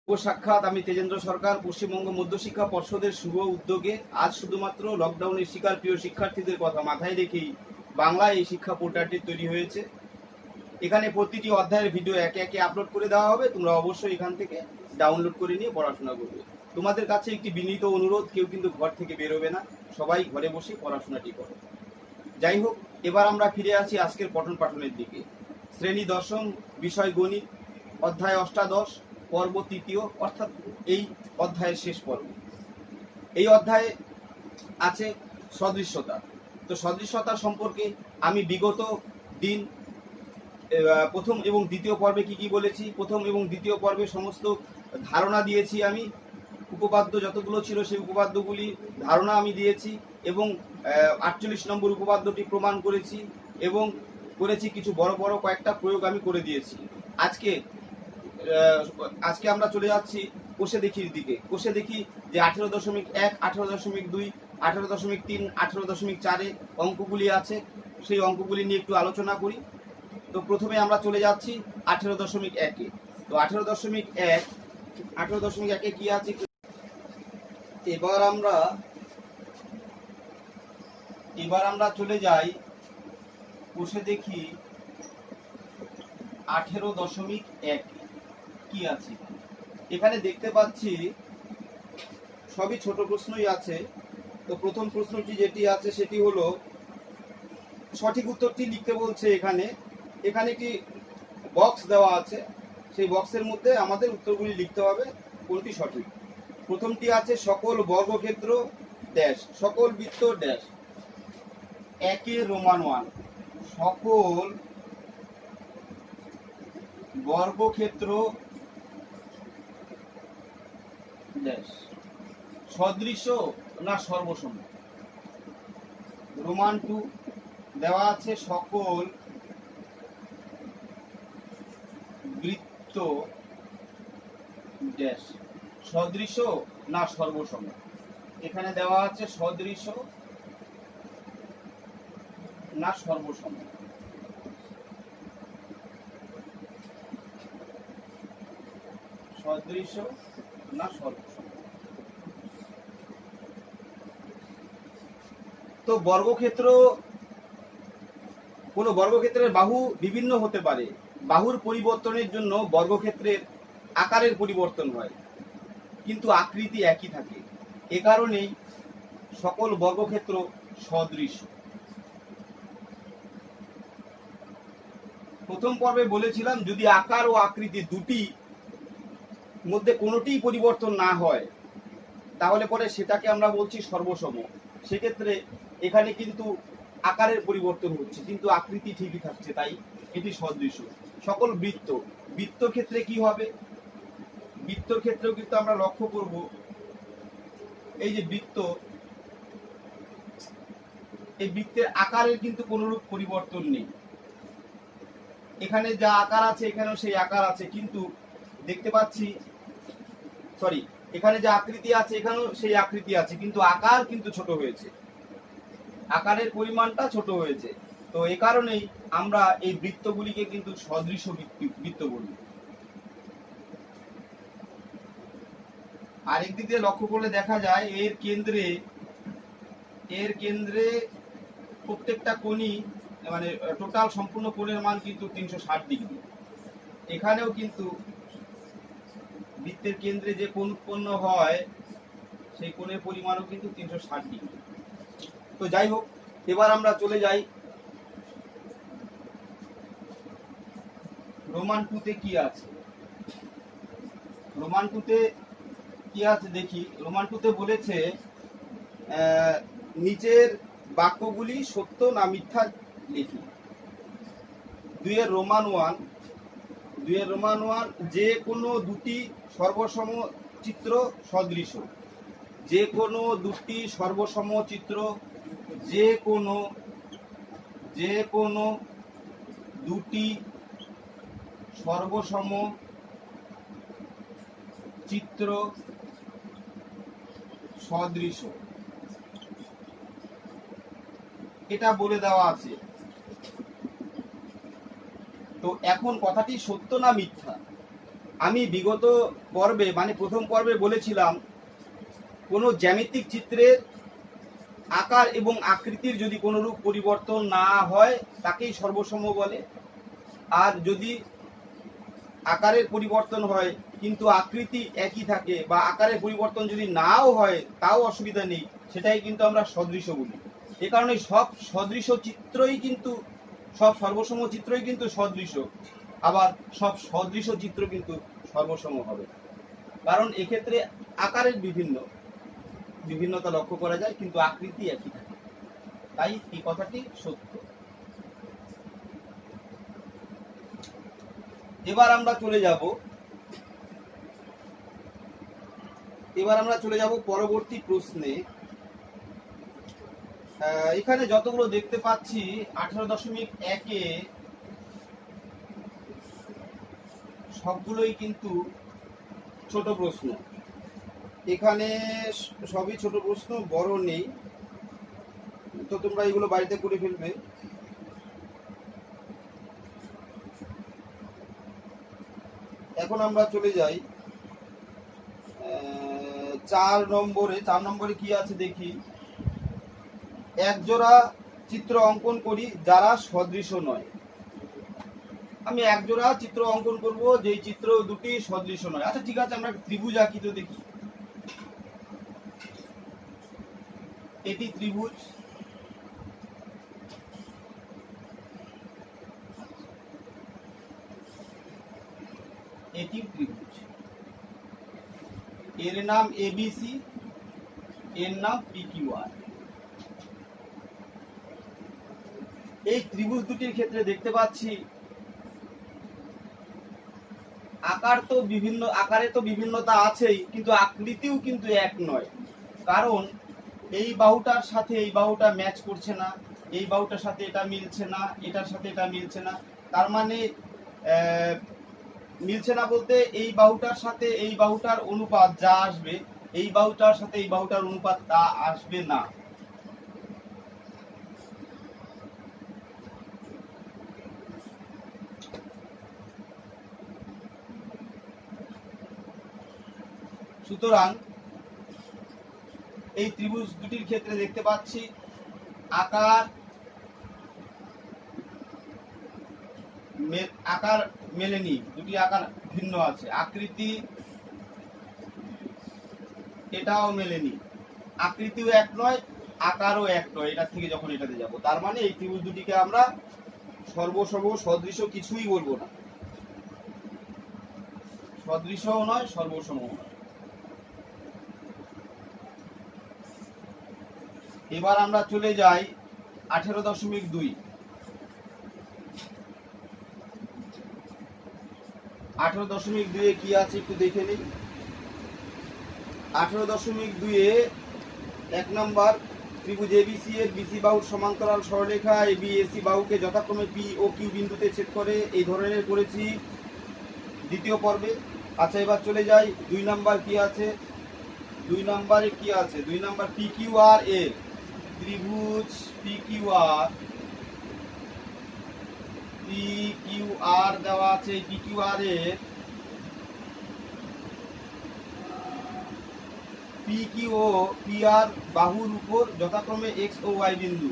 সাক্ষাৎ আমি তেজেন্দ্র সরকার পশ্চিমবঙ্গ মধ্যশিক্ষা পর্ষদের শুভ উদ্যোগে আজ শুধুমাত্র লকডাউনের শিকার প্রিয় শিক্ষার্থীদের কথা মাথায় রেখেই বাংলায় এই শিক্ষা পোর্টালটি তৈরি হয়েছে। এখানে প্রতিটি অধ্যায়ের ভিডিও একে একে আপলোড করে দেওয়া হবে। তোমরা অবশ্যই এখান থেকে ডাউনলোড করে নিয়ে পড়াশোনা করবে। তোমাদের কাছে একটি বিনীত অনুরোধ, কেউ কিন্তু ঘর থেকে বেরোবে না, সবাই ঘরে বসে পড়াশোনাটি করো। যাই হোক, এবার আমরা ফিরে আসি আজকের পঠন পাঠনের দিকে। শ্রেণী দশম, বিষয় গণিত, অধ্যায় অষ্টাদশ, পর্ব তৃতীয়, অর্থাৎ এই অধ্যায়ের শেষ পর্ব। এই অধ্যায়ে আছে সদৃশ্যতা। তো সদৃশ্যতা সম্পর্কে আমি বিগত দিন প্রথম এবং দ্বিতীয় পর্বে কি বলেছি, প্রথম এবং দ্বিতীয় পর্বে সমস্ত ধারণা দিয়েছি। আমি উপপাদ্য যতগুলো ছিল সেই উপপাদ্যগুলি ধারণা আমি দিয়েছি এবং 48 নম্বর উপপাদ্যটি প্রমাণ করেছি এবং করেছি কিছু বড় বড় কয়েকটা প্রয়োগ আমি করে দিয়েছি। আজকে আমরা চলে যাচ্ছি কোষে দেখির দিকে। কোষে দেখি যে 18.1, 18.2, 18.3, 18.4 অঙ্কগুলি আছে, সেই অঙ্কগুলি নিয়ে একটু আলোচনা করি। তো প্রথমে আমরা চলে যাচ্ছি 18.1-এ। তো 18.1-এ কি আছে, এবার আমরা চলে যাই কোষে দেখি 18.1 কি আছে। এখানে দেখতে পাচ্ছি সবই ছোট প্রশ্নই আছে। তো প্রথম প্রশ্নটি যেটি আছে সেটি হলো, সঠিক উত্তরটি লিখতে বলছে। এখানে একটি বক্স দেওয়া আছে, সেই বক্সের মধ্যে আমাদের উত্তরগুলি লিখতে হবে কোনটি সঠিক। প্রথমটি আছে সকল বর্গক্ষেত্র ড্যাশ, সকল বৃত্ত ড্যাশ, 1 রোমান 1, সকল বর্গক্ষেত্র ড্যাশ, সদৃশ না সর্বসম। রোমান 2 দেওয়া আছে সকল বৃত্ত ড্যাশ, সদৃশ না সর্বসম। এখানে দেওয়া আছে সদৃশ না সর্বসম। সদৃশ না সর্বসম। তো বর্গক্ষেত্র, কোনো বর্গক্ষেত্রের বাহু বিভিন্ন হতে পারে। বাহুর পরিবর্তনের জন্য বর্গক্ষেত্রের আকারের পরিবর্তন হয়, কিন্তু আকৃতি একই থাকে। এ কারণেই সকল বর্গক্ষেত্র সদৃশ। প্রথম পর্বে বলেছিলাম, যদি আকার ও আকৃতি দুটি মধ্যে কোনোটিই পরিবর্তন না হয় তাহলে পরে সেটাকে আমরা বলছি সর্বসম। সেক্ষেত্রে এখানে কিন্তু আকারের পরিবর্তন হচ্ছে কিন্তু আকৃতি ঠিকই থাকছে, তাই এটি সদৃশ। সকল বৃত্ত, বৃত্তর ক্ষেত্রে কি হবে, বৃত্তর ক্ষেত্রেও কিন্তু আমরা লক্ষ্য করব, এই যে বৃত্ত, এই বৃত্তের আকারের কিন্তু কোনরূপ পরিবর্তন নেই। এখানে যা আকার আছে এখানেও সেই আকার আছে, কিন্তু দেখতে পাচ্ছি, এখানে যে আকৃতি আছে এখানেও সেই আকৃতি আছে, কিন্তু আকার কিন্তু ছোট হয়েছে, আকারের পরিমাণটা ছোট হয়েছে। তো এই কারণেই আমরা এই বৃত্তগুলিকে কিন্তু সদৃশ বৃত্ত বলি। আরেক দিক দিয়ে লক্ষ্য করলে দেখা যায় এর কেন্দ্রে প্রত্যেকটা কোণই, মানে টোটাল সম্পূর্ণ কোণের মান কিন্তু 360 ডিগ্রি। এখানেও কিন্তু বৃত্তের কেন্দ্রে যে কোণ উৎপন্ন হয় সেই কোণের পরিমাণও কিন্তু 360 ডিগ্রি। তো যাই হোক, এবার আমরা চলে যাই রোমান 2-তে কি আছে। রোমান 2-তে কি আছে দেখি। রোমান 2-তে বলেছে, নিচের বাক্যগুলি সত্য না মিথ্যা লিখি। 2 রোমান 1, যে কোনো দুটি সর্বসম চিত্র সদৃশ। যে কোনো দুটি সর্বসম চিত্র, যে কোনো দুটি সর্বসম চিত্র সদৃশ, এটা বলে দেওয়া আছে। তো এখন কথাটি সত্য না মিথ্যা, আমি বিগত পর্বে মানে প্রথম পর্বে বলেছিলাম কোনো জ্যামিতিক চিত্রের আকার এবং আকৃতির যদি কোনোরূপ পরিবর্তন না হয় তাকেই সর্বসম বলে, আর যদি আকারের পরিবর্তন হয় কিন্তু আকৃতি একই থাকে বা আকারের পরিবর্তন যদি নাও হয় তাও অসুবিধা নেই, সেটাই কিন্তু আমরা সদৃশ বলি। এ কারণে সব সদৃশ চিত্রই কিন্তু সব সর্বসম চিত্রই কিন্তু সদৃশ, আবার সব সদৃশ চিত্র কিন্তু সর্বসম হবে, কারণ এক্ষেত্রে আকারের বিভিন্নতা লক্ষ্য করা যায় কিন্তু আকৃতি একই থাকে। তাই এই কথাটি সত্য। এবার আমরা চলে যাব পরবর্তী প্রশ্নে। এখানে যতগুলো দেখতে পাচ্ছি 18.1-এ সবগুলোই কিন্তু ছোট প্রশ্ন। এখানে সবই ছোট প্রশ্ন, বড় নেই, তো তোমরা এগুলো বাড়িতে করে ফেলবে। এখন আমরা চলে যাই 4 নম্বরে কি আছে দেখি। একজোড়া চিত্র অঙ্কন করি যারা সদৃশ নয়। আমি একজোড়া চিত্র অঙ্কন করব যেই চিত্র দুটি সদৃশ নয়। আচ্ছা ঠিক আছে, আমরা ত্রিভুজ আঁকি তো দেখি। এটি ত্রিভুজ, এটি ত্রিভুজ, এর নাম এবিসি, এর নাম পিকিউআর। এই ত্রিভুজ দুটির ক্ষেত্রে দেখতে পাচ্ছি আকারে তো বিভিন্নতা আছেই, কিন্তু আকৃতিও কিন্তু এক নয়। কারণ এই বাহুটার সাথে এই বাহুটা ম্যাচ করছে না, এই বাহুটার সাথে এটা মিলছে না, এটার সাথে এটা মিলছে না। তার মানে মিলছে না বলতে এই বাহুটার সাথে এই বাহুটার অনুপাত যা আসবে, এই বাহুটার সাথে এই বাহুটার অনুপাত তা আসবে না। সুতরাং এই ত্রিভুজ দুটির ক্ষেত্রে দেখতে পাচ্ছি আকার মেলেনি, দুটি আকার ভিন্ন আছে। আকৃতি এটাও মেলেনি, আকৃতিও এক নয়, আকারও এক নয়। এটা থেকে যখন এটাতে যাব, তার মানে এই ত্রিভুজ দুটিকে আমরা সর্বসম সদৃশ কিছুই বলবো না, সদৃশও নয় সর্বসম নয়। এবার আমরা চলে যাই 18.2। 18.2-এ কি আছে একটু দেখে নিই। 18.2-এ 1 নম্বর ত্রিভুজ এবিসি এর বিসি বাহুর সমান্তরাল সরলরেখা এবি এসি বাহুকে যথাক্রমে পি ও কিউ বিন্দুতে ছেদ করে, এই ধরনের করেছি দ্বিতীয় পর্বে। আচ্ছা এবার চলে যাই 2 নম্বর কি আছে। 2 নম্বরে কি আছে? 2 নম্বর পিকিউআর এর ত্রিভুজ পিকিউআর দেওয়া আছে। পিকিউআর এর পিকিউ ও পিআর বাহুর উপর যথাক্রমে এক্স ও ওয়াই বিন্দু,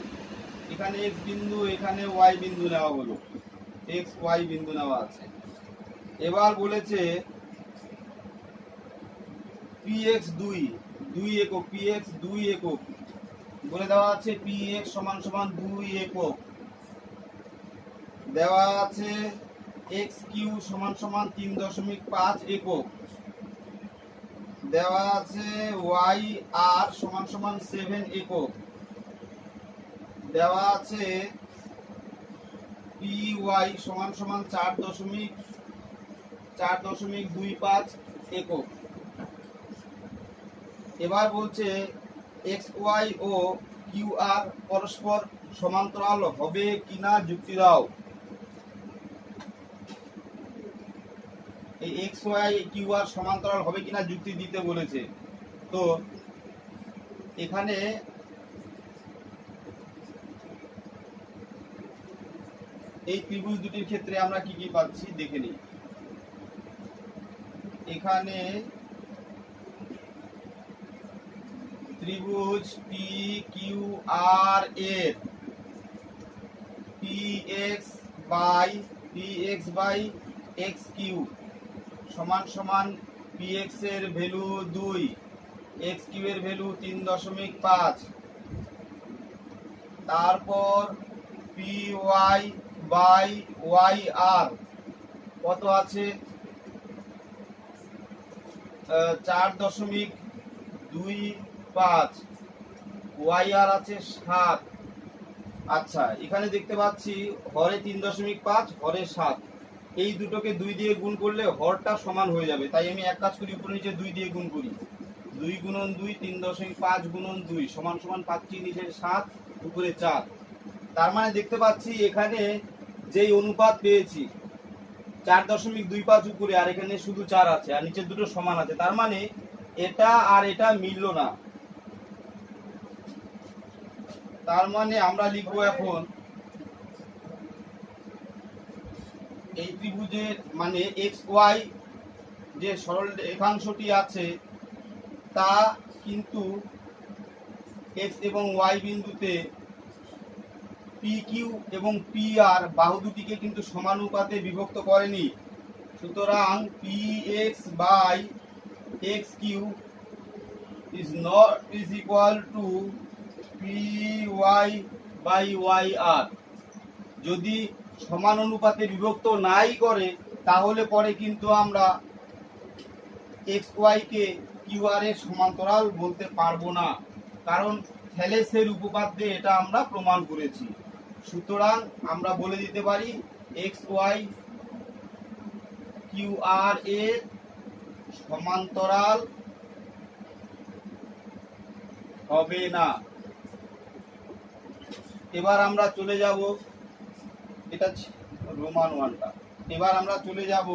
এখানে এক্স বিন্দু এখানে ওয়াই বিন্দু নেওয়া হলো, এক্স ওয়াই বিন্দু নেওয়া আছে। এবার বলেছে পিএক্স 2 একক, পিএক্স 2 একক বলে দেওয়া আছে। পিএক্স সমান সমান 2 একক দেওয়া আছে। এক্স কিউ সমান সমান 3.5 একক দেওয়া আছে। ওয়াই আর সমান সমান 7 একক দেওয়া আছে। পি ওয়াই সমান সমান 4.25 একক। এবার বলছে x Y O Q R পরস্পর সমান্তরাল হবে কিনা যুক্তি দাও। এই এক্স ওয়াই কিউ আর সমান্তরাল হবে কিনা যুক্তি দিতে বলেছে। তো এখানে এই ত্রিভুজ দুটির ক্ষেত্রে আমরা কি কি পাচ্ছি দেখে নিই। এখানে ত্রিভুজ পি কিউ আর এর P X by X Q সমান সমান পি এক্স এর ভ্যালু 2, এক্স কিউ এর ভ্যালু 3.5, তারপর P Y by Y R কত আছে 4.25, ওয়াই আর আছে 7। আচ্ছা, এখানে দেখতে পাচ্ছি হরে 3.5 হরে 7, এই দুটোকে 2 দিয়ে গুণ করলে হরটা সমান হয়ে যাবে। তাই আমি এক কাজ করি, উপরে নিচে 2 দিয়ে গুণ করি। 2 গুণন 2 3.5 গুণন 2 সমান সমান পাচ্ছি নিচে 7 উপরে 4। তার মানে দেখতে পাচ্ছি এখানে যেই অনুপাত পেয়েছি 4.25 উপরে, আর এখানে শুধু 4 আছে, আর নিচে দুটো সমান আছে। তার মানে এটা আর এটা মিললো না। তার মানে আমরা লিখবো এখন এই ত্রিভুজের মানে এক্স ওয়াই যে সরল রেখাংশটি আছে তা কিন্তু এক্স এবং ওয়াই বিন্দুতে পি কিউ এবং পি আর বাহু দুটিকে কিন্তু সমানুপাতে বিভক্ত করেনি। সুতরাং P X by X Q is equal to P Y by Y R. যদি সমান অনুপাতে বিভক্ত নাই করে তাহলে পরে কিন্তু আমরা এক্স ওয়াই কে কিউ আর এর সমান্তরাল বলতে পারবো না, কারণ থ্যালেসের উপপাদ্যে এটা আমরা প্রমাণ করেছি। সুতরাং আমরা বলে দিতে পারি এক্স ওয়াই কিউ আর এর সমান্তরাল হবে না। এবার আমরা চলে যাব, এটা রোমান 1টা। এবার আমরা চলে যাব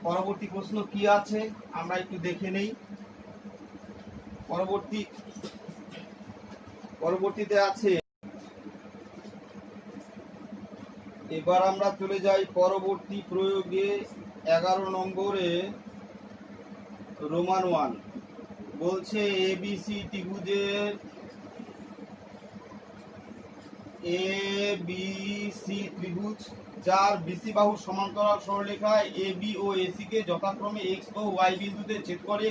পরবর্তী প্রশ্ন কি আছে আমরা একটু দেখে নেই। পরবর্তীতে আছে, এবার আমরা চলে যাই পরবর্তী প্রয়োগে 11 নম্বরে রোমান 1 বলছে এবিসি ত্রিভুজের এবিসি ত্রিভুজ যার বিসি বাহু সমান্তরাল সরলরেখায় এবি ও এসি কে যথাক্রমে এক্স ও ওয়াই বিন্দুতে ছেদ করে।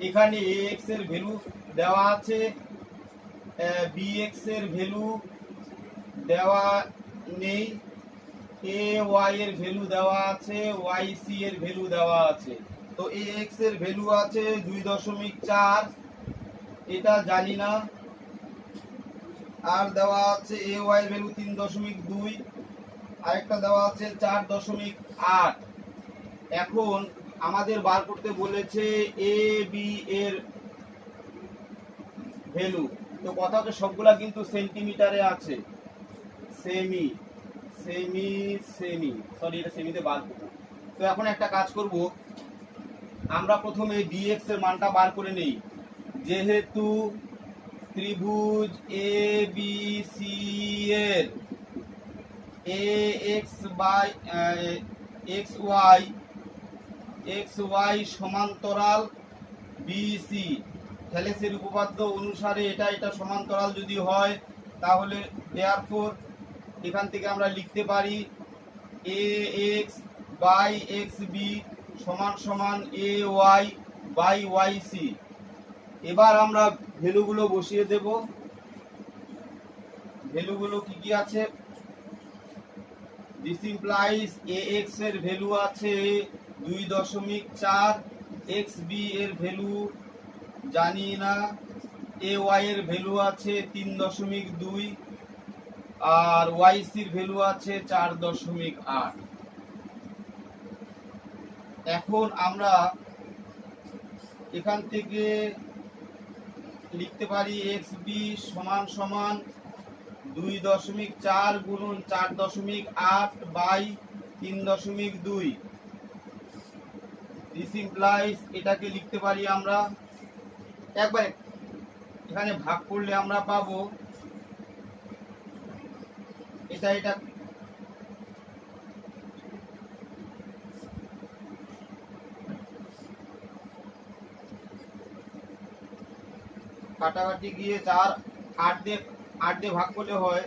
এখানে এ এক্স এর ভ্যালু দেওয়া আছে, বি এক্স এর ভ্যালু দেওয়া নেই, এ ওয়াই এর ভ্যালু দেওয়া আছে, ওয়াই সি এর ভ্যালু দেওয়া আছে। তো এ এক্স এর ভ্যালু আছে 2.4, এটা জানি না। আর দেওয়া আছে এ ওয়াই এর ভ্যালু 3.2, আরেকটা দেওয়া আছে 4.8। এখন আমাদের বার করতে বলেছে এ বি এর ভ্যালু। তো কথা হচ্ছে সবগুলা কিন্তু সেন্টিমিটারে আছে, সেমি সরি এটা সেমিতে বার করব। তো এখন একটা কাজ করব, আমরা প্রথমে ডিএক্স এর মানটা বার করে নেই। যেহেতু ত্রিভুজ এ বি সি এর এ এক্স বাই এক্স ওয়াই সমান্তরাল বিসি, থ্যালেসের উপপাদ্য অনুসারে এটা সমান্তরাল যদি হয় তাহলে দেয়ারফর এখান থেকে আমরা লিখতে পারি এ এক্স বাই এক্স বি সমান সমান A Y by Y C. এবার আমরা ভ্যালুগুলো বসিয়ে দেব। ভ্যালুগুলো কি কি আছে? দিস ইমপ্লাইজ এ এক্স এর ভ্যালু আছে 2.4, এক্স বি এর ভ্যালু জানি না, এ ওয়াই এর ভ্যালু আছে 3.2 আর ওয়াই সির ভ্যালু আছে 4.8। এখন আমরা এখান থেকে লিখতে পারি এক্স বি সমান সমান 2.4 গুণন 4.8 বাই 3.2। দিস ইমপ্লাইজ এটাকে লিখতে পারি আমরা একবার এখানে ভাগ করলে আমরা পাবো এটা কাটাকাটি গিয়ে 8 দিয়ে ভাগ করলে হয়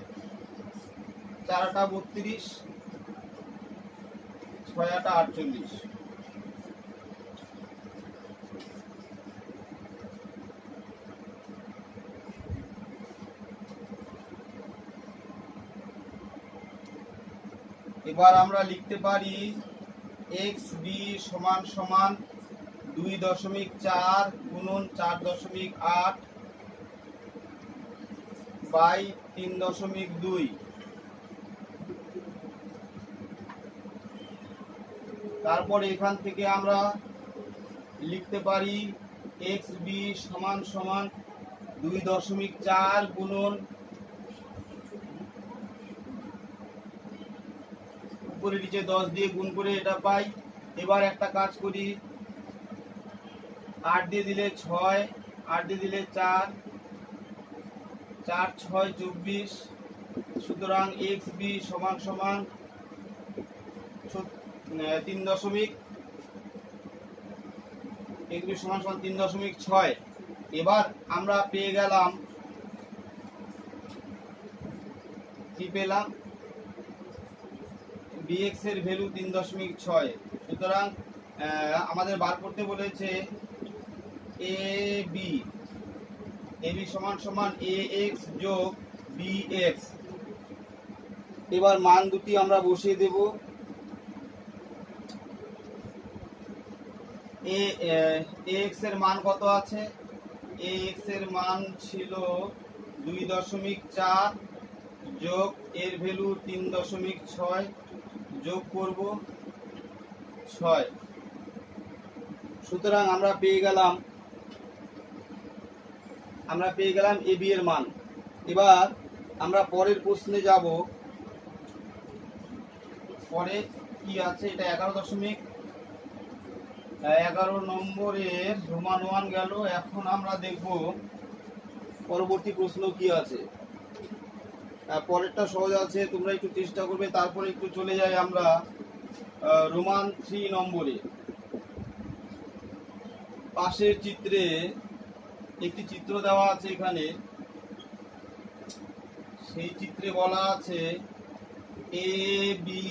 4 × 32, 6 × 48। এবার আমরা লিখতে পারি xb সমান সমান 2.4 গুণন 4.8 বাই 3.2। তারপর এখান থেকে আমরা লিখতে পারি xb সমান সমান 2.4 গুণন উপরে নিচে 10 দিয়ে গুণ করে এটা পাই। এবার একটা কাজ করি, 8 দিয়ে দিলে 6, 8 দিয়ে দিলে 4, 4 6 24। সুতরাং xb সমান সমান 3.6। এবার আমরা পেয়ে গেলাম, কি পেলাম, bx এর ভ্যালু 3.6। সুতরাং আমাদের বার করতে বলেছে ab সমান সমান ax যোগ bx। এবার মান দুটি আমরা বসিয়ে দেব। ax এর মান কত আছে? ax এর মান ছিল 2.4 যোগ এর ভ্যালু 3.6, যোগ করব 6। সুতরাং আমরা পেয়ে গেলাম ab এর মান। এবার আমরা পরের প্রশ্নে যাব। পরে কি আছে, এটা 11 নম্বরের রোমান 1 গেল। এখন আমরা দেখব পরবর্তী প্রশ্ন কি আছে। পরেরটা সহজ আছে, তোমরা একটু চেষ্টা করবে। তারপরে একটু চলে যাই আমরা রোমান 3 নম্বরে। পাশের চিত্রে একটি চিত্র দেওয়া আছে, এখানে সেই চিত্রে বলা আছে এ বি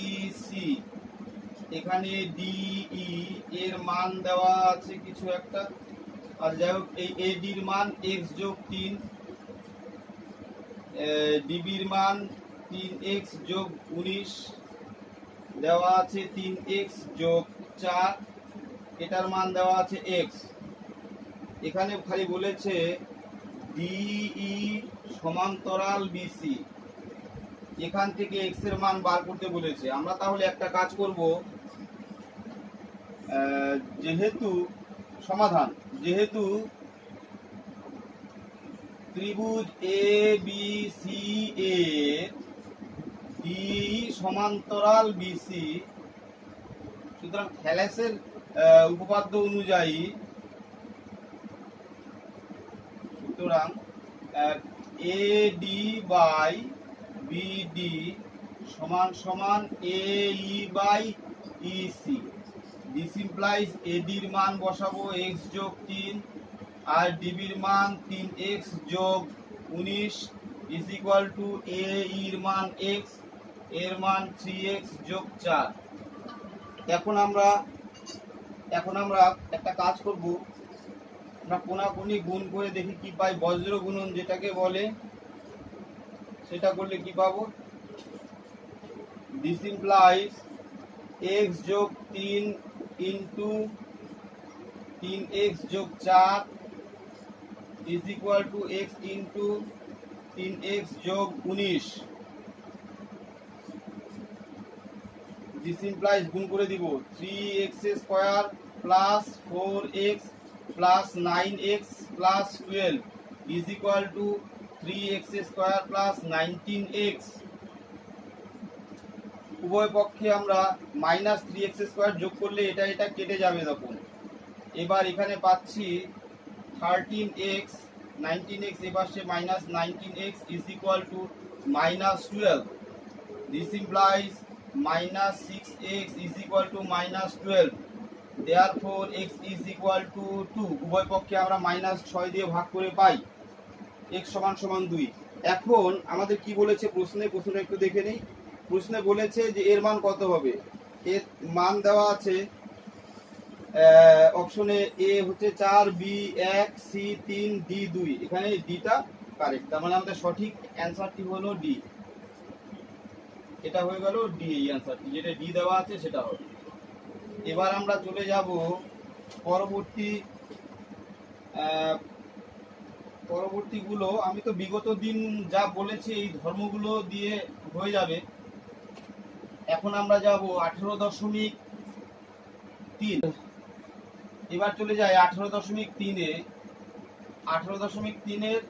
সি, এখানে ডিই এর মান দেওয়া আছে কিছু একটা। আর যাই হোক, এই এডির মান x যোগ 3, ডিবির মান 3x যোগ 19 দেওয়া আছে, 3x যোগ 4, এটার মান দেওয়া আছে x। এখানে খালি বলেছে ডিই সমান্তরাল বিসি, এখান থেকে x এর মান বার করতে বলেছে। আমরা তাহলে একটা কাজ করব, যেহেতু ত্রিভুজ এ বি সি এর ডি সমান্তরাল বিসি, সুতরাং থ্যালেসের উপপাদ্য অনুযায়ী, সুতরাং এ ডি বাই বিডি সমান সমান এ E by EC. This implies এডির মান বসাবো x যোগ 3 আর ডিবির মান 3x যোগ 19 ইজ ইকুয়াল টু এ এর মান x, এর মান 3x যোগ 4। এখন আমরা একটা কাজ করব, আমরা কোনাকুনি গুণ করে দেখি কি পাই। বজ্র গুণন যেটাকে বলে, সেটা করলে কি পাবো? দিস ইমপ্লাইজ x যোগ 3 ইন্টু 3x যোগ 4 is equal two x into 3x যোগ 19। দিস ইমপ্লাইজ গুণ করে দিব 3x square plus 4x plus 9x plus 12 is equal two 3x square plus 19x। উভয় পক্ষে আমরা মাইনাস 3x স্কয়ার যোগ করলে এটা কেটে যাবে তখন। এবার এখানে পাচ্ছি 13x 19x, এবার সে minus 19x is equal to minus 12। This implies minus 6x is equal to minus 12। Therefore x is equal to 2। উভয় পক্ষে আমরা মাইনাস 6 দিয়ে ভাগ করে পাই। x সমান সমান 2। এখন আমাদের কি বলেছে প্রশ্নটা একটু দেখে নেই। প্রশ্নে বলেছে যে এর মান কত হবে। এর মান দেওয়া আছে অপশনে এ হচ্ছে 4, বি 1, সি 3, ডি 2। এখানে ডিটা কারেক্ট, তার মানে আমাদের সঠিক অ্যান্সারটি হলো ডি। এটা হয়ে গেল ডি, এই অ্যান্সারটি যেটা ডি দেওয়া আছে সেটা হবে। এবার আমরা চলে যাব পরবর্তীগুলো। আমি তো বিগত দিন যা বলেছি এই ধর্মগুলো দিয়ে হয়ে যাবে। এখন আমরা যাব 18.3। এবার চলে যাই 18.3-এ। 18.3-এর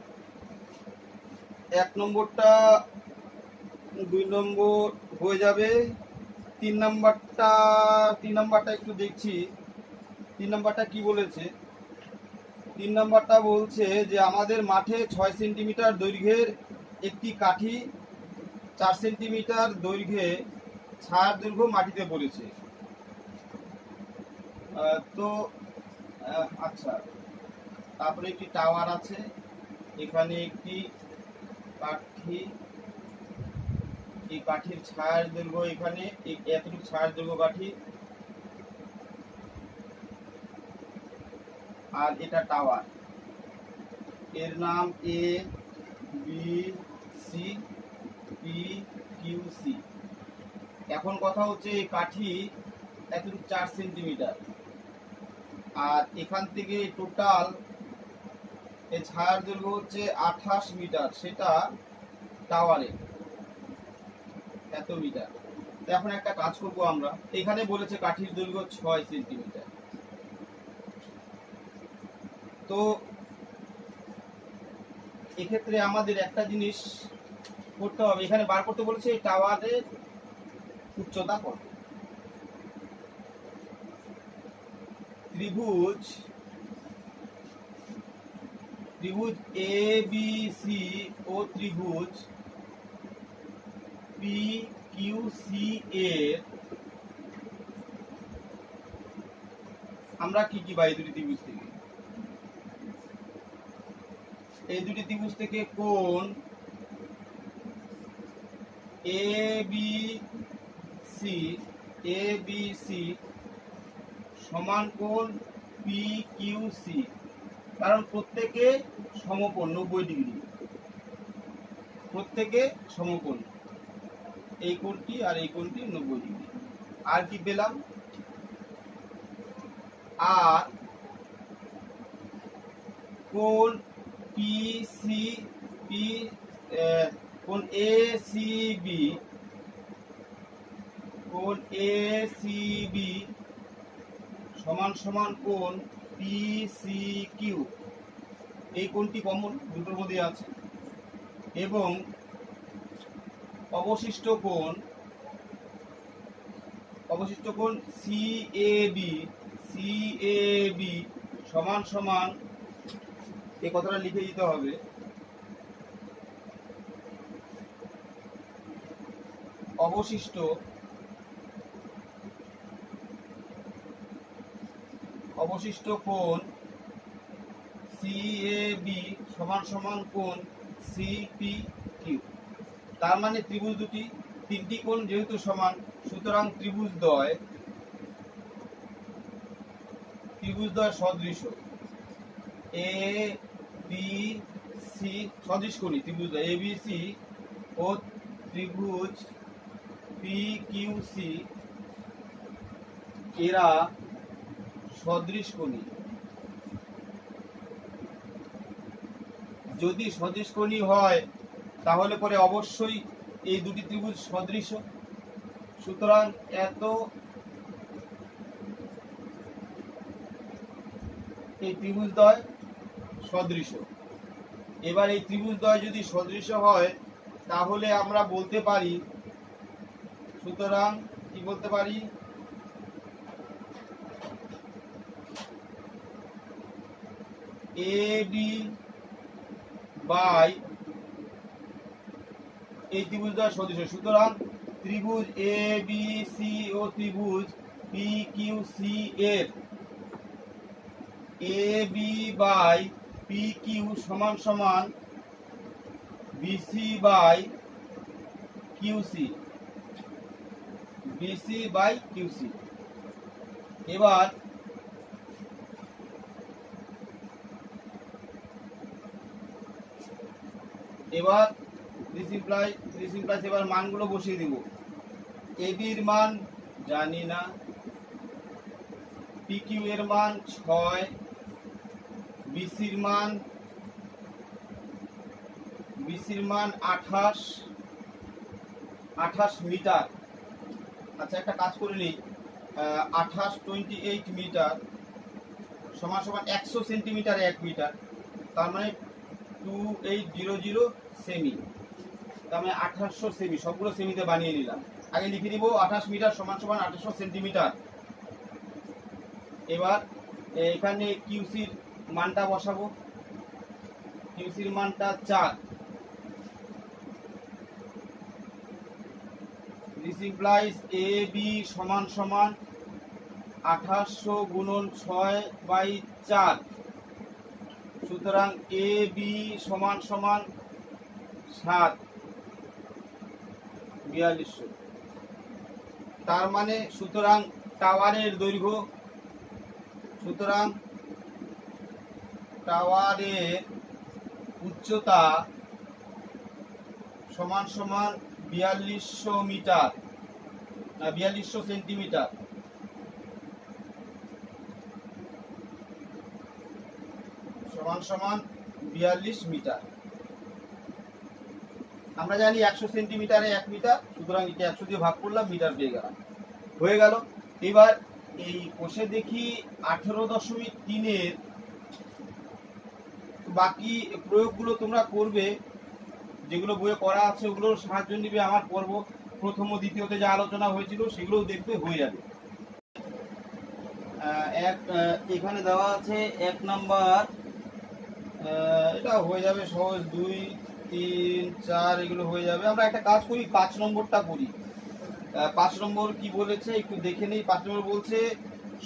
1 নম্বরটা 2 নম্বর হয়ে যাবে। 3 নাম্বারটা একটু দেখছি। 3 নাম্বারটা কি বলেছে। 3 নাম্বারটা বলছে যে আমাদের মাঠে 6 সেন্টিমিটার দৈর্ঘ্যের একটি কাঠি 4 সেন্টিমিটার দৈর্ঘ্যে ছায়ার দৈর্ঘ্য মাটিতে পড়েছে। তো আচ্ছা, তারপরে একটি টাওয়ার আছে, এখানে একটি কাঠি, এই কাঠির ছায়ার দৈর্ঘ্য এখানে এতটুকু ছায়ার দৈর্ঘ্য কাঠি, আর এটা টাওয়ার, এর নাম A B C P Q C. এখন কথা হচ্ছে এই কাঠি এতটুকু 4 সেন্টিমিটার, আর এখান থেকে টোটাল এই ছায়ার দৈর্ঘ্য হচ্ছে 28 মিটার, সেটা টাওয়ারে এত মিটার। এখন একটা কাজ করব আমরা, এখানে বলেছে কাঠির দৈর্ঘ্য 6 সেন্টিমিটার। তো এক্ষেত্রে আমাদের একটা জিনিস করতে হবে, এখানে বার করতে বলেছে এই টাওয়ারের উচ্চতা কত। ত্রিভুজ এ বি সি ও ত্রিভুজ পি কিউ সি এর আমরা কি কি পাই দুটি ত্রিভুজ থেকে। এই দুটি ত্রিভুজ থেকে কোণ এ বি সি সমান কোণ পি কিউ সি, কারণ প্রত্যেকে সমকোণ 90 ডিগ্রি, প্রত্যেকে সমকোণ, এই কোণটি আর এই কোণটি 90 ডিগ্রি। আর কি পেলাম, আর কোণ পি সি পি কোণ এ সি বি সমান সমান কোণ পি সি কিউ, এই কোণটি কমন দুটোর মধ্যে আছে। এবং অবশিষ্ট কোণ সি এ বি সমান সমান, এই কথাটা লিখে দিতে হবে, অবশিষ্ট কোণ সি এ বি সমান সমান কোণ সি পি কিউ। তার মানে ত্রিভুজ দুটি, তিনটি কোণ যেহেতু সমান, সুতরাং ত্রিভুজদ্বয় সদৃশ এ বি সি, সদৃশকোণী ত্রিভুজদ্বয় এ বি সি ও ত্রিভুজ পি কিউ সি এরা সদৃশকোণী। যদি সদৃশকোণী হয় তাহলে পরে অবশ্যই এই দুটি ত্রিভুজ সদৃশ, সুতরাং এই ত্রিভুজদ্বয় সদৃশ। এবার এই ত্রিভুজদ্বয় যদি সদৃশ হয় তাহলে আমরা বলতে পারি, সুতরাং কি বলতে পারি, এ বি বাই এই ত্রিভুজদ্বয় সদৃশ। সুতরাং ত্রিভুজ এ বি সি ও ত্রিভুজ পি কিউ সি এর A B by P Q সমান সমান BC by QC, BC by QC. এবার দিস ইমপ্লাইজ এবার মানগুলো বসিয়ে দিব। এবির মান জানি না, পিকিউ এর মান 6, বিসির মান 28 মিটার। আচ্ছা, একটা কাজ করে নিই, 28 মিটার সমান 100 সেন্টিমিটার 1 মিটার, তার মানে 2800 সেমি, তার মানে 2800 সেমি। সবগুলো সেমিতে বানিয়ে নিলাম। আগে লিখে দিব 28 মিটার সমান 2800 সেন্টিমিটার। এবার এখানে কিউসির মানটা বসাবো। কিউসির মানটা 4। দিস ইমপ্লাইজ এ বি সমান 2800 গুণন 6/4। সুতরাং এ বি সমান 7, 4200। তার মানে সুতরাং টাওয়ারের দৈর্ঘ্য, টাওয়ারের উচ্চতা সমান 4200 মিটার, 4200 সেন্টিমিটার। সমান 42 মিটার। আমরা জানি 100 সেন্টিমিটারে 1 মিটার, সুতরাং এটা 100 দিয়ে ভাগ করলাম, মিটার পেয়ে গেলাম, হয়ে গেল। এবার এই কোষে দেখি 18.3 এর বাকি প্রয়োগগুলো তোমরা করবে, যেগুলো বইয়ে করা আছে ওগুলোর সাহায্য নিবে। আমার পর্ব প্রথম ও দ্বিতীয়তে যা আলোচনা হয়েছিল সেগুলোও দেখবে, হয়ে যাবে। এখানে দেওয়া আছে 1 নাম্বার, এটা হয়ে যাবে সহজ, 2, 3, 4 এগুলো হয়ে যাবে। আমরা একটা কাজ করি, 5 নম্বরটা করি। 5 নম্বর কি বলেছে একটু দেখে নেই। 5 নম্বর বলছে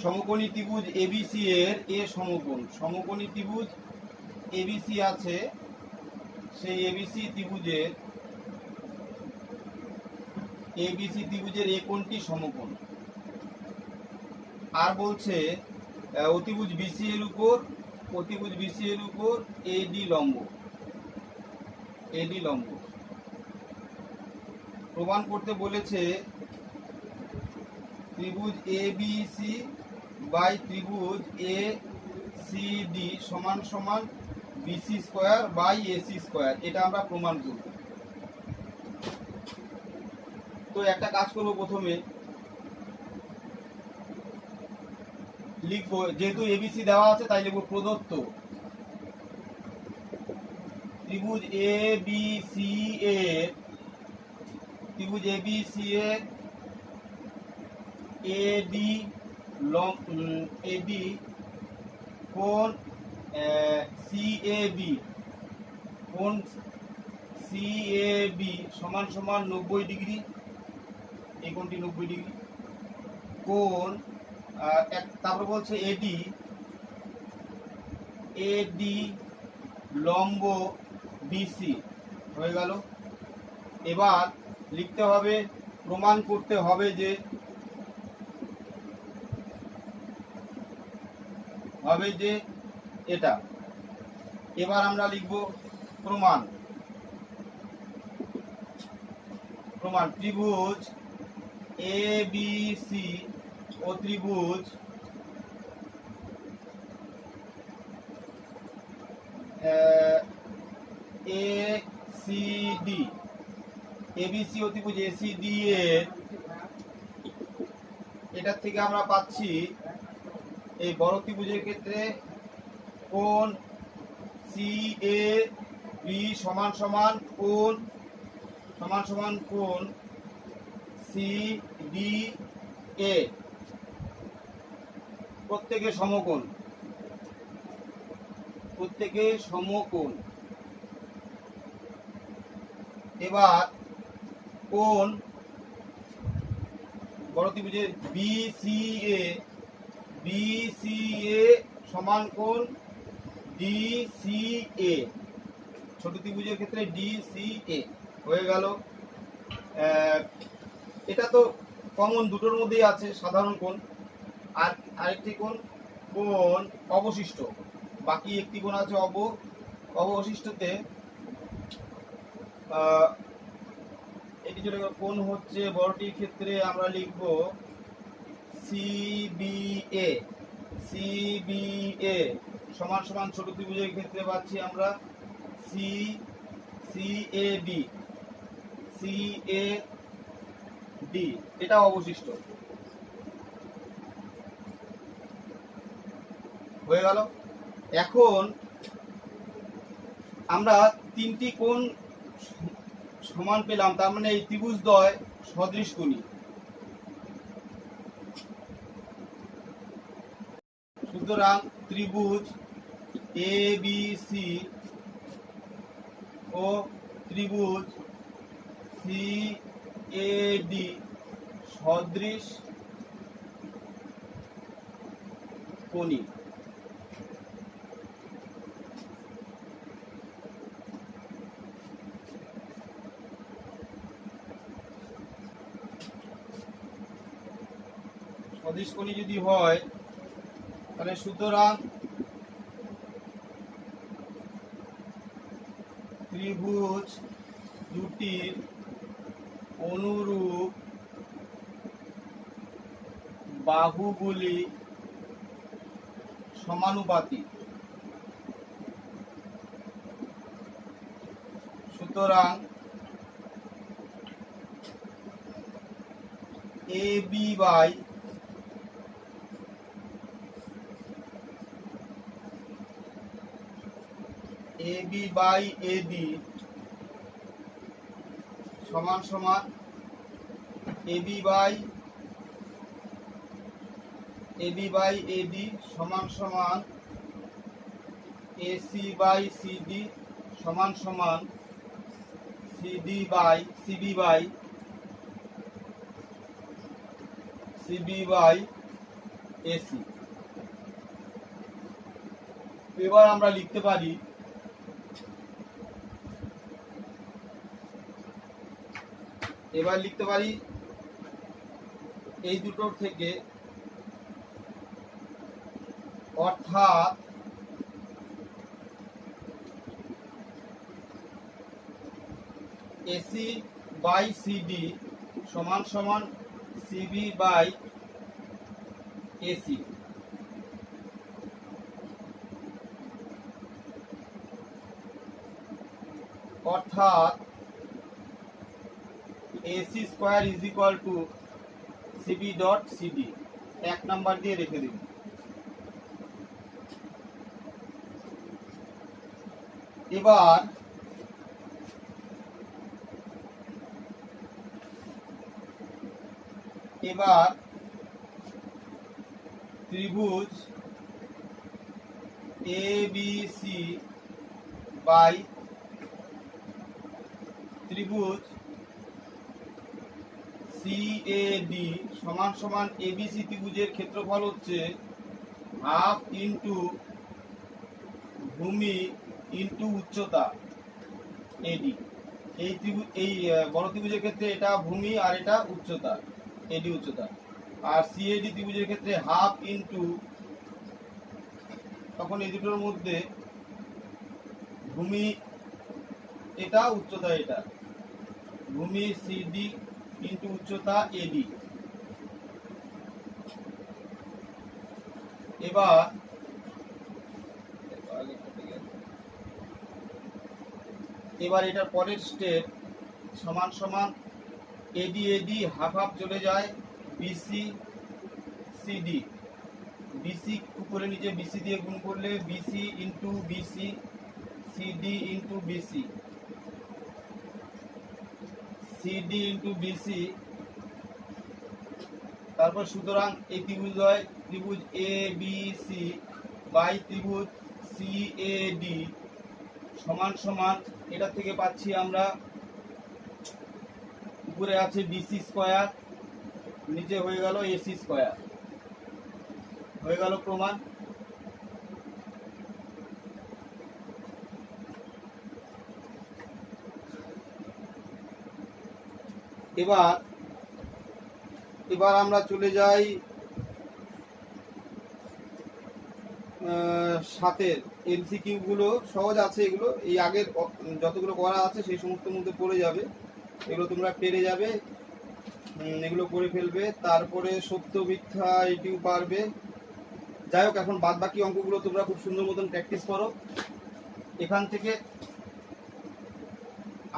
সমকোণী ত্রিভুজ এবিসি এর এ সমকোণ। সমকোণী ত্রিভুজ এবিসি আছে, সেই এবিসি ত্রিভুজের এ কোণটি সমকোণ। আর বলছে অতিভুজ বিসি এর উপর এডি লম্ব। প্রমাণ করতে বলেছে ত্রিভুজ এ বি সি বাই ত্রিভুজ এ সি ডি সমান BC square by AC square. এটা আমরা প্রমাণ করব। তো একটা কাজ করব, প্রথমে লিখবো, যেহেতু এবিসি দেওয়া আছে তাই লিখবো প্রদত্ত ত্রিভুজ এ বি সি এর এডি কোণ সিএবি সমান 90 ডিগ্রি। এই কোণটি 90 ডিগ্রি কোণ। তারপর বলছে এডি লম্ব বিসি, হয়ে গেল। এবার লিখতে হবে, প্রমাণ করতে হবে যে এটা। এবার আমরা লিখব প্রমাণ ত্রিভুজ এ বি সি ও ত্রিভুজ এসিডি, এবিসি ও ত্রিভুজ এসিডি এর, এটার থেকে আমরা পাচ্ছি এই বড় ত্রিভুজের ক্ষেত্রে কোণ সি এ বি সমান কোণ সি ডি এ, প্রত্যেকে সমকোণ। এবার কোণ বড় ত্রিভুজের বিসিএ সমান কোণ ডিসিএ, ছোট ত্রিভুজের ক্ষেত্রে ডি সি এ হয়ে গেল। এটা তো কমন, দুটোর মধ্যেই আছে সাধারণ কোণ। আর আরেকটি কোণ কোণ অবশিষ্ট, বাকি একটি কোণ আছে অবশিষ্টতে। এটি চলে গেল। কোণ হচ্ছে বড়টির ক্ষেত্রে আমরা লিখব সিবিএ। সিবিএ সমান সমান ছোট ত্রিভুজের ক্ষেত্রে পাচ্ছি আমরা সিএডি। সিএডি এটা অবশিষ্ট হয়ে গেল। এখন আমরা তিনটি কোণ সমান পেলাম, তার মানে এই ত্রিভুজদ্বয় সদৃশকোণী। সুতরাং ত্রিভুজ এ বি সি ও ত্রিভুজ সি এ ডি সদৃশ কোণী। সদৃশকোণী যদি হয় তাহলে সুতরাং ত্রিভুজ দুটির অনুরূপ বাহুগুলি সমানুপাতিক। সুতরাং A B by AB by AD সমান সমান এবি বাই এডি সমান সমান এসি বাই সিডি সমান সমান সিবি বাই এসি। এবার আমরা লিখতে পারি এই দুটোর থেকে, অর্থাৎ এসি বাই সিডি সমান সমান সিবি বাই এসি। অর্থাৎ AC square is equal to CB dot CD. 1 number দিয়ে রেখে দিন। এবার ত্রিভুজ ABC বাই ত্রিভুজ সিএডি সমান সমান এবিসি ত্রিভুজের ক্ষেত্রফল হচ্ছে হাফ ইন্টু ভূমি ইন্টু উচ্চতা এডি। এই বড় ত্রিভুজের ক্ষেত্রে এটা ভূমি আর এটা উচ্চতা, এডি উচ্চতা। আর সিএডি ত্রিভুজের ক্ষেত্রে হাফ ইন্টু, তখন এই দুটোর মধ্যে ভূমি এটা উচ্চতা, এটা ভূমি সিডি ইন্টু উচ্চতা এডি। এবার এটার পরের স্টেপ সমান সমান এডি হাফ হাফ চলে যায়, বিসি সিডি, বিসি উপরে নিচে বিসি দিয়ে গুণ করলে BC into BC, CD into BC, CD into BC. তারপর সুতরাং এই ত্রিভুজ এ বি সি বাই ত্রিভুজ সিএডি সমান সমান, এটা থেকে পাচ্ছি আমরা উপরে আছে বিসি স্কয়ার, নিচে হয়ে গেল এসি স্কয়ার, হয়ে গেল প্রমাণ। এবার এবার আমরা চলে যাই সাতের এমসিকিউ গুলো। সহজ আছে এগুলো, এই আগের যতগুলো করা আছে সেই সমস্ত মধ্যে পড়ে যাবে, এগুলো তোমরা পেরে যাবে, এগুলো করে ফেলবে। তারপরে সত্য মিথ্যা এটিও পারবে। যাই হোক, এখন বাদ বাকি অঙ্কগুলো তোমরা খুব সুন্দর মতন প্র্যাকটিস করো। এখান থেকে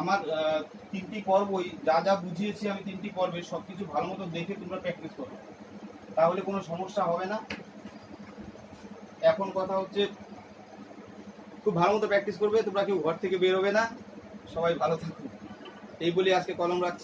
আমার 3টি পর্বই যা যা বুঝিয়েছি আমি 3টি পর্বে সবকিছু ভালো মতো দেখে তোমরা প্র্যাকটিস করো, তাহলে কোনো সমস্যা হবে না। এখন কথা হচ্ছে খুব ভালো মতো প্র্যাকটিস করবে, তোমরা কেউ ঘর থেকে বেরোবে না, সবাই ভালো থাকো। এই বলে আজকে কলম রাখছি।